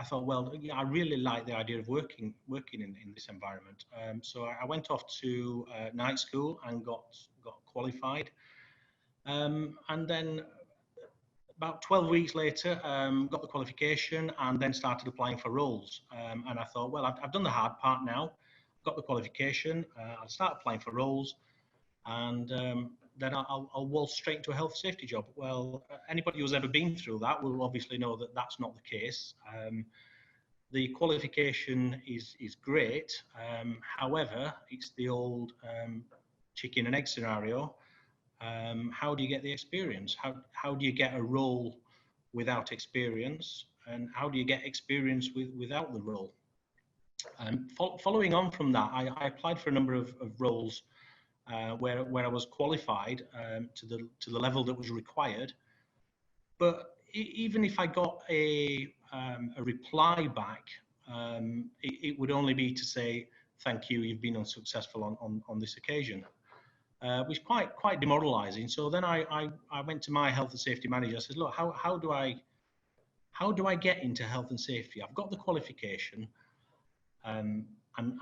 A: thought, well, yeah, I really like the idea of working in this environment. So I went off to night school and got qualified. And then about 12 weeks later, got the qualification and then started applying for roles. And I thought, well, I've done the hard part now, got the qualification, I'll start applying for roles, and then I'll waltz straight into a health and safety job. Well, anybody who's ever been through that will obviously know that that's not the case. The qualification is great. However, it's the old chicken and egg scenario. How do you get the experience? How do you get a role without experience? And how do you get experience without the role? Following on from that, I applied for a number of roles where I was qualified to the level that was required. But even if I got a reply back, it would only be to say, thank you, you've been unsuccessful on this occasion. Which was quite demoralising. So then I went to my health and safety manager. I said, look, how do I get into health and safety? I've got the qualification. I'm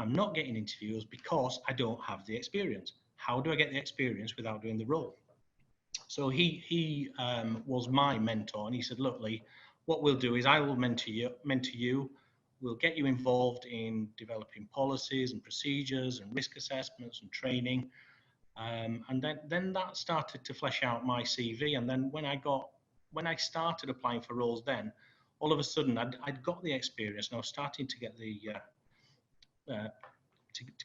A: not getting interviews because I don't have the experience. How do I get the experience without doing the role? So he was my mentor, and he said, look, Lee, what we'll do is I will mentor you. We'll get you involved in developing policies and procedures and risk assessments and training. And then that started to flesh out my CV. And then when I started applying for roles, then all of a sudden I'd got the experience, and I was starting to get the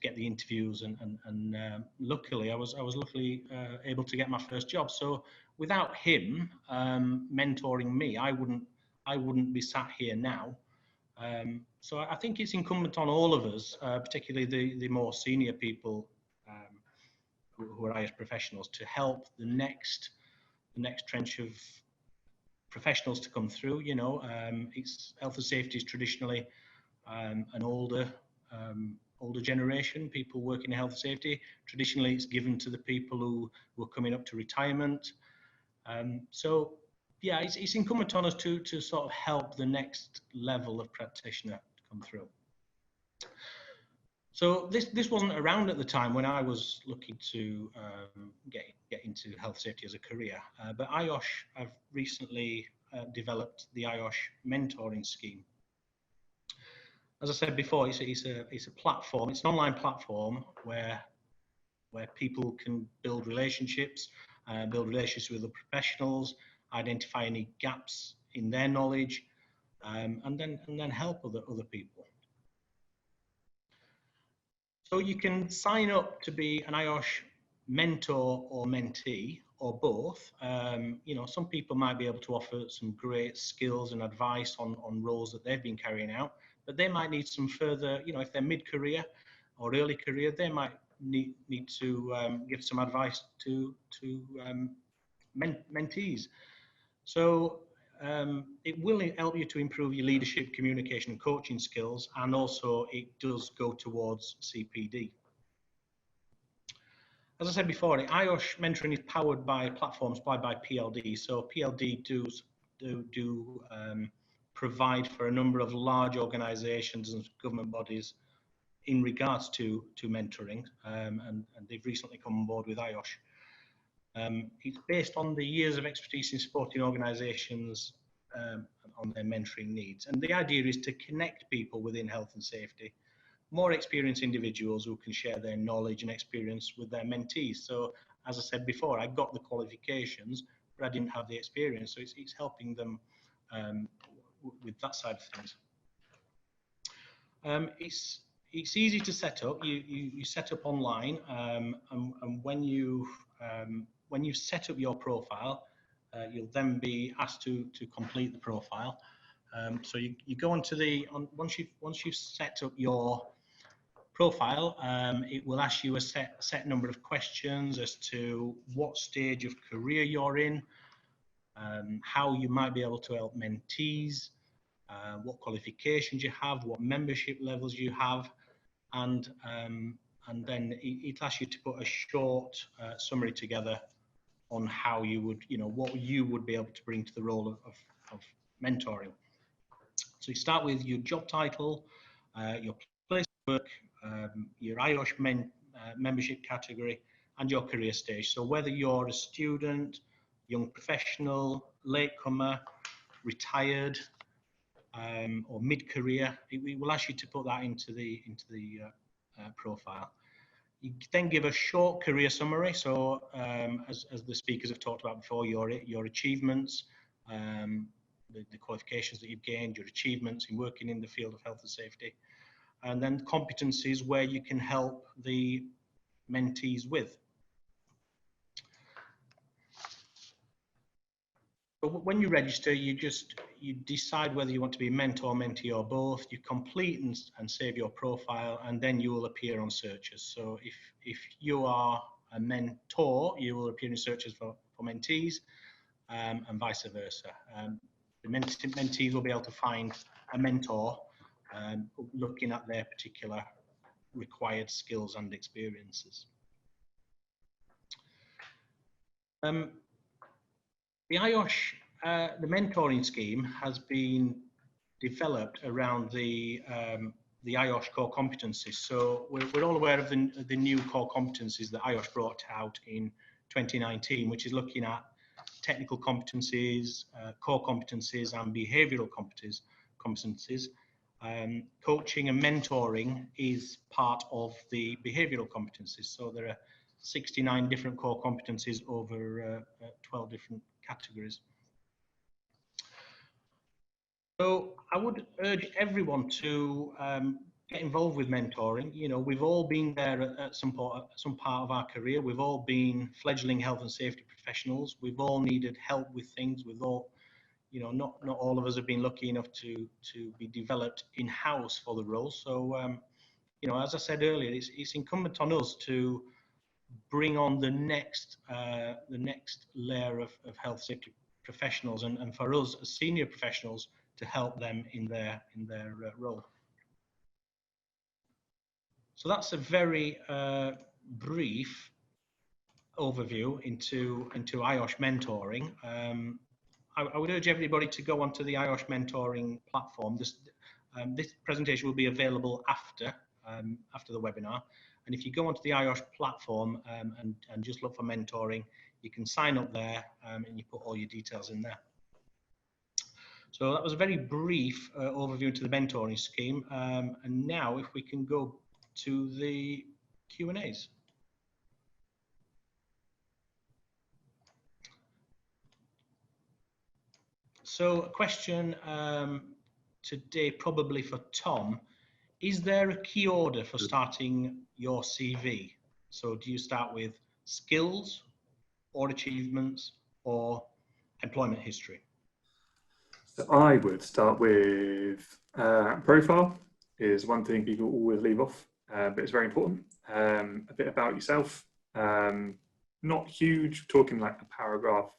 A: get the interviews, and luckily I was luckily able to get my first job. So without him mentoring me, I wouldn't be sat here now. So I think it's incumbent on all of us, particularly the more senior people who are IOSH professionals, to help the next trench of professionals to come through. You know, it's health and safety is traditionally an older generation. People working in health and safety, traditionally it's given to the people who are coming up to retirement. So yeah, it's incumbent on us to sort of help the next level of practitioner to come through. So this wasn't around at the time when I was looking to get into health safety as a career, but IOSH have recently developed the IOSH Mentoring Scheme. As I said before, it's a platform. It's an online platform where people can build relationships with other professionals, identify any gaps in their knowledge, and then help other people. So you can sign up to be an IOSH mentor or mentee, or both. You know, some people might be able to offer some great skills and advice on roles that they've been carrying out, but they might need some further, you know, if they're mid-career or early career, they might need to give some advice to mentees. So it will help you to improve your leadership, communication, and coaching skills, and also it does go towards CPD. As I said before, the IOSH mentoring is powered by platforms supplied by PLD. So PLD do provide for a number of large organisations and government bodies in regards to mentoring, and they've recently come on board with IOSH. It's based on the years of expertise in supporting organisations on their mentoring needs. And the idea is to connect people within health and safety, more experienced individuals who can share their knowledge and experience with their mentees. So as I said before, I got the qualifications, but I didn't have the experience. So it's helping them with that side of things. It's easy to set up. You set up online, and when you set up your profile, You'll then be asked to complete the profile. So you go onto once you've set up your profile, it will ask you a set number of questions as to what stage of career you're in, how you might be able to help mentees, what qualifications you have, what membership levels you have, and then it'll ask you to put a short summary together on how you would, what you would be able to bring to the role of mentoring. So you start with your job title, your place of work, your IOSH membership category, and your career stage. So whether you're a student, young professional, latecomer, retired, or mid-career, it will ask you to put that into the profile. You then give a short career summary. So as the speakers have talked about before, your achievements, the qualifications that you've gained, your achievements in working in the field of health and safety, and then competencies where you can help the mentees with. But when you register, you decide whether you want to be mentor, mentee, or both. You complete and save your profile, and then you will appear on searches. So if you are a mentor, you will appear in searches for mentees, and vice versa. The mentees will be able to find a mentor looking at their particular required skills and experiences. The IOSH, the mentoring scheme has been developed around the IOSH core competencies. So we're all aware of the new core competencies that IOSH brought out in 2019, which is looking at technical competencies, core competencies, and behavioural competencies. Coaching and mentoring is part of the behavioural competencies. So there are 69 different core competencies over 12 different categories. So I would urge everyone to get involved with mentoring. We've all been there at some part of our career. We've all been fledgling health and safety professionals. We've all needed help with things. We've all, not all of us have been lucky enough to be developed in-house for the role. So, as I said earlier, it's incumbent on us to bring on the next layer of health safety professionals, and for us as senior professionals to help them in their role. So that's a very brief overview into IOSH mentoring. I would urge everybody to go onto the IOSH mentoring platform. This presentation will be available after the webinar. And if you go onto the IOSH platform and just look for mentoring, you can sign up there and you put all your details in there. So that was a very brief overview into the mentoring scheme. And now if we can go to the Q&As. So a question today, probably for Tom. Is there a key order for starting your CV? So do you start with skills or achievements or employment history?
B: So I would start with profile is one thing people always leave off, but it's very important. A bit about yourself, not huge, talking like a paragraph,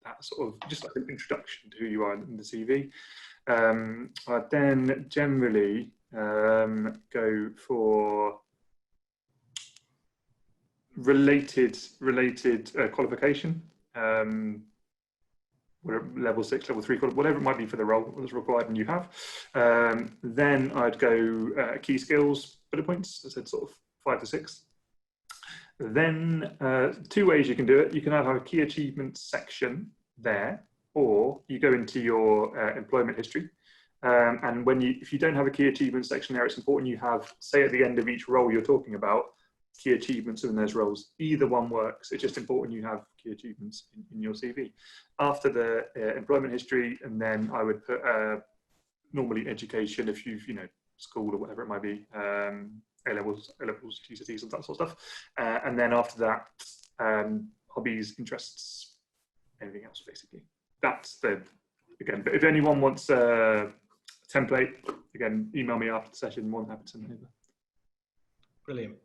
B: that sort of just like an introduction to who you are in the CV. I'd then generally go for related qualification, level 6, level 3, whatever it might be for the role that's required and you have. Then I'd go key skills, bullet points, I said sort of 5 to 6. Then 2 ways you can do it. You can have a key achievements section there, or you go into your employment history. And if you don't have a key achievements section there, it's important you have, say at the end of each role you're talking about, key achievements in those roles. Either one works. It's just important you have key achievements in your CV. After the employment history, and then I would put normally education, if you've, school or whatever it might be, A-levels, GCSEs, and that sort of stuff. And then after that, hobbies, interests, anything else, basically. That's the, again, but if anyone wants a template, again, email me after the session, more than happy to send it over.
A: Brilliant.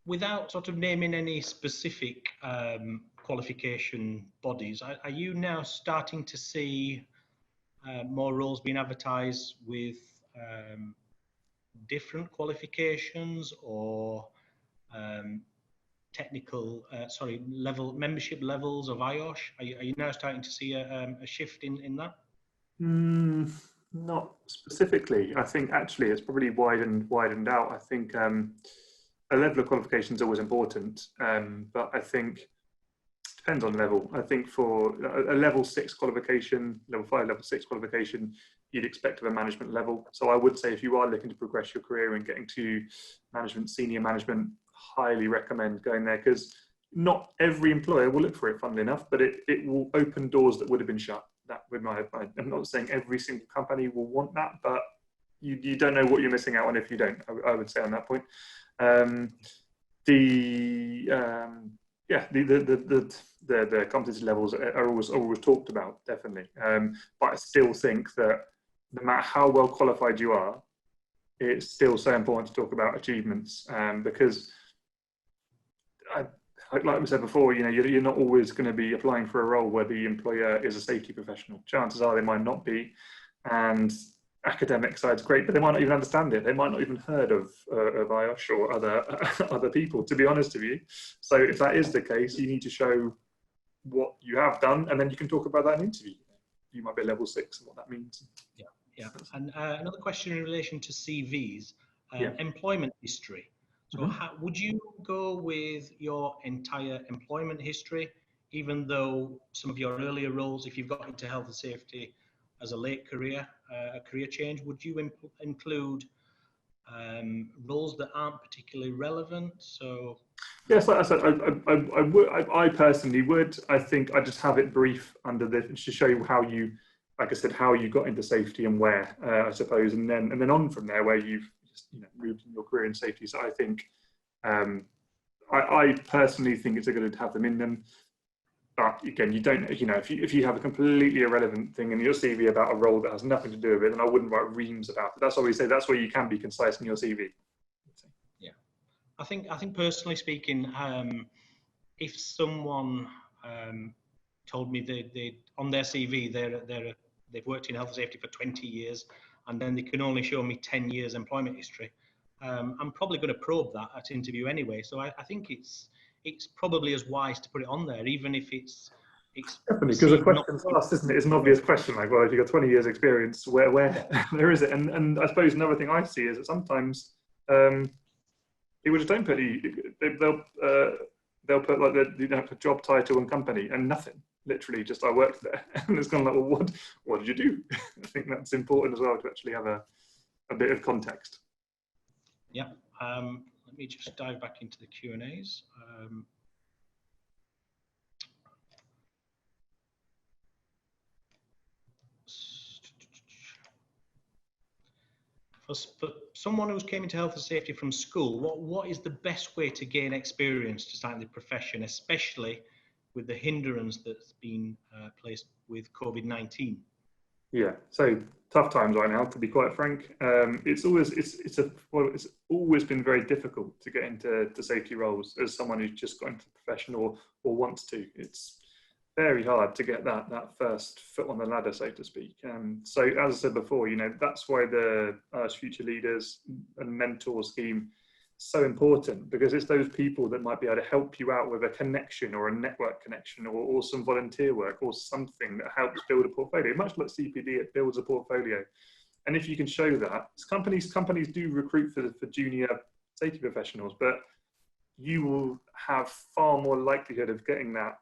A: Without sort of naming any specific qualification bodies, are you now starting to see more roles being advertised with different qualifications or technical, membership levels of IOSH? Are you now starting to see a shift in that?
B: Not specifically. I think actually it's probably widened out. I think a level of qualification is always important, but I think it depends on level. I think for a level 6 qualification, level 5, level 6 qualification, you'd expect of a management level. So I would say if you are looking to progress your career and getting to management, senior management, highly recommend going there, because not every employer will look for it, funnily enough, but it will open doors that would have been shut. That would I'm not saying every single company will want that, but you don't know what you're missing out on if you don't, I would say on that point. The competency levels are always talked about, definitely. But I still think that no matter how well qualified you are, it's still so important to talk about achievements, because like we said before, you know, you're not always going to be applying for a role where the employer is a safety professional. Chances are they might not be, and academic side's great, but they might not even understand it. They might not even heard of IOSH or other people, to be honest with you. So if that is the case, you need to show what you have done, and then you can talk about that in an interview. You might be level 6 and what that means.
A: Yeah. And another question in relation to CVs,
B: Yeah.
A: employment history. So how would you go with your entire employment history, even though some of your earlier roles, if you've got into health and safety as a late career, a career change, would you include roles that aren't particularly relevant? So
B: yes, like I said, I personally would. I think I just have it brief under this to show you how you, like I said, how you got into safety and where, I suppose, and then on from there where you've just, you know, moved in your career in safety. So I think I personally think it's a good idea to have them in them. But again, you don't, you know, if you have a completely irrelevant thing in your CV about a role that has nothing to do with it, then I wouldn't write reams about it. That's why we say that's where you can be concise in your CV.
A: Yeah, I think personally speaking, if someone told me they on their CV they've worked in health and safety for 20 years, and then they can only show me 10 years employment history, I'm probably going to probe that at interview anyway. So I think it's probably as wise to put it on there, even if it's
B: definitely, because the question's asked, isn't it? It's an obvious question, like, well, if you've got 20 years experience, where where is it? And I suppose another thing I see is that sometimes people just don't put they'll put like the job title and company and nothing, literally just I worked there. And it's kind of like, well, what did you do? I think that's important as well, to actually have a bit of context.
A: Yeah. Let me just dive back into the Q&As. For someone who's came into health and safety from school, what is the best way to gain experience to start in the profession, especially with the hindrance that's been placed with COVID-19?
B: Yeah, so tough times right now, to be quite frank. It's always been very difficult to get into the safety roles as someone who's just got into the profession or wants to. It's very hard to get that first foot on the ladder, so to speak. So as I said before, you know, that's why the Future Leaders and Mentor scheme is so important, because it's those people that might be able to help you out with a connection or a network connection or some volunteer work or something that helps build a portfolio. Much like CPD, it builds a portfolio. And if you can show that, companies do recruit for junior safety professionals, but you will have far more likelihood of getting that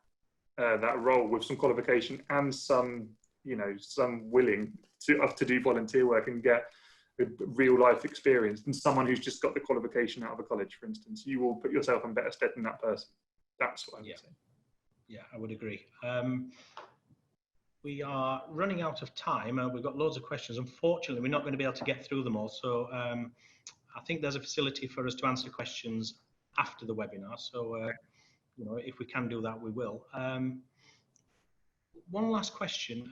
B: role with some qualification and some willing to do volunteer work and get a real life experience than someone who's just got the qualification out of a college, for instance. You will put yourself in better stead than that person. That's what I would say. Yeah,
A: I would agree. We are running out of time. We've got loads of questions. Unfortunately, we're not going to be able to get through them all. So I think there's a facility for us to answer questions after the webinar. So you know, if we can do that, we will. One last question.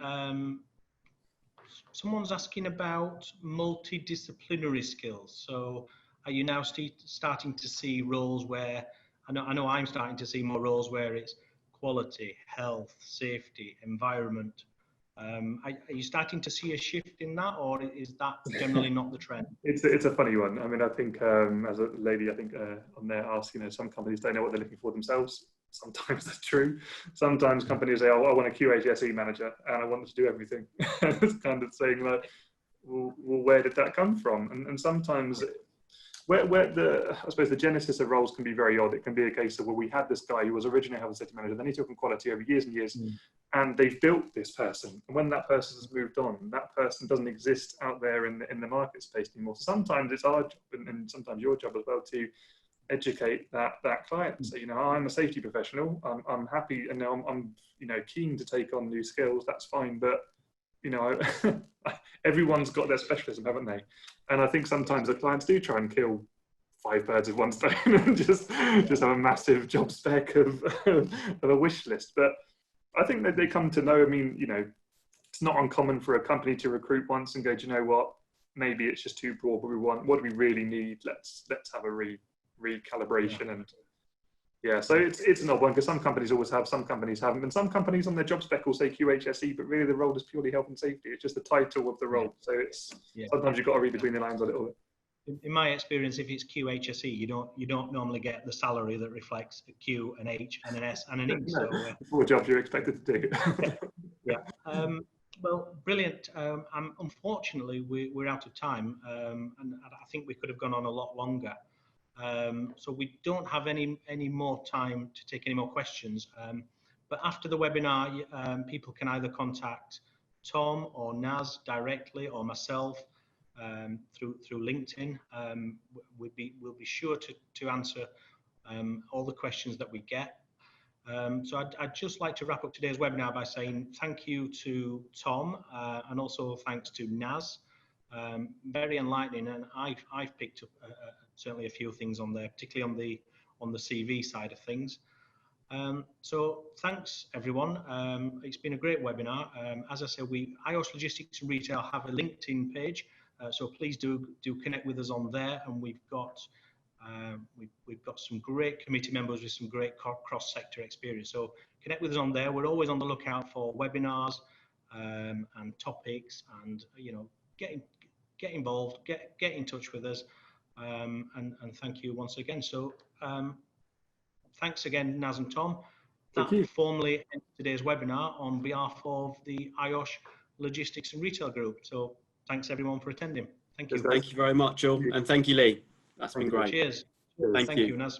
A: Someone's asking about multidisciplinary skills. So are you now starting to see roles where, I know I'm starting to see more roles where it's quality, health, safety, environment. Are you starting to see a shift in that, or is that generally not the trend?
B: It's a funny one. I mean, I think as a lady, I think on there asks, you know, some companies don't know what they're looking for themselves. Sometimes that's true. Sometimes companies say, oh, I want a HSE manager and I want them to do everything. It's kind of saying like, well, where did that come from? And sometimes where I suppose the genesis of roles can be very odd. It can be a case of, well, we had this guy who was originally a health and safety manager, then he took on quality over years and years, and they've built this person. And when that person has moved on, that person doesn't exist out there in the market space anymore. So sometimes it's our job, and sometimes your job as well, to educate that client. So, you know, I'm a safety professional. I'm happy, and I'm you know, keen to take on new skills. That's fine, but you know, everyone's got their specialism, haven't they? And I think sometimes the clients do try and kill 5 birds with one stone and just have a massive job spec of a wish list. But I think that they come to know, I mean, you know, it's not uncommon for a company to recruit once and go, do you know what, maybe it's just too broad, what do we really need? Let's have a recalibration. And yeah, so it's an odd one, because some companies always have, some companies haven't, and some companies on their job spec will say QHSE, but really the role is purely health and safety. It's just the title of the role. So it's sometimes you've got to read between the lines a little bit.
A: In my experience, if it's QHSE, you don't normally get the salary that reflects a Q, an H, and an S, and an E.
B: No,
A: So,
B: 4 jobs you're expected to do.
A: yeah. Well, brilliant. Unfortunately, we're out of time, and I think we could have gone on a lot longer. So we don't have any more time to take any more questions. But after the webinar, people can either contact Tom or Naz directly, or myself through LinkedIn. We'll be sure to answer all the questions that we get. So I'd just like to wrap up today's webinar by saying thank you to Tom, and also thanks to Naz. Very enlightening, and I've picked up certainly a few things on there, particularly on the CV side of things. So thanks everyone. It's been a great webinar. As I said, IOSH Logistics and Retail have a LinkedIn page, so please do connect with us on there, and we've got some great committee members with some great cross-sector experience. So connect with us on there. We're always on the lookout for webinars and topics, and you know, get involved, get in touch with us, and thank you once again. So thanks again, Naz and Tom. That formally ends today's webinar on behalf of the IOSH Logistics and Retail Group. So thanks everyone for attending. Thank you.
C: Thank you very much, Joel, and thank you, Lee. That's been great.
A: Cheers. Thank you, Naz.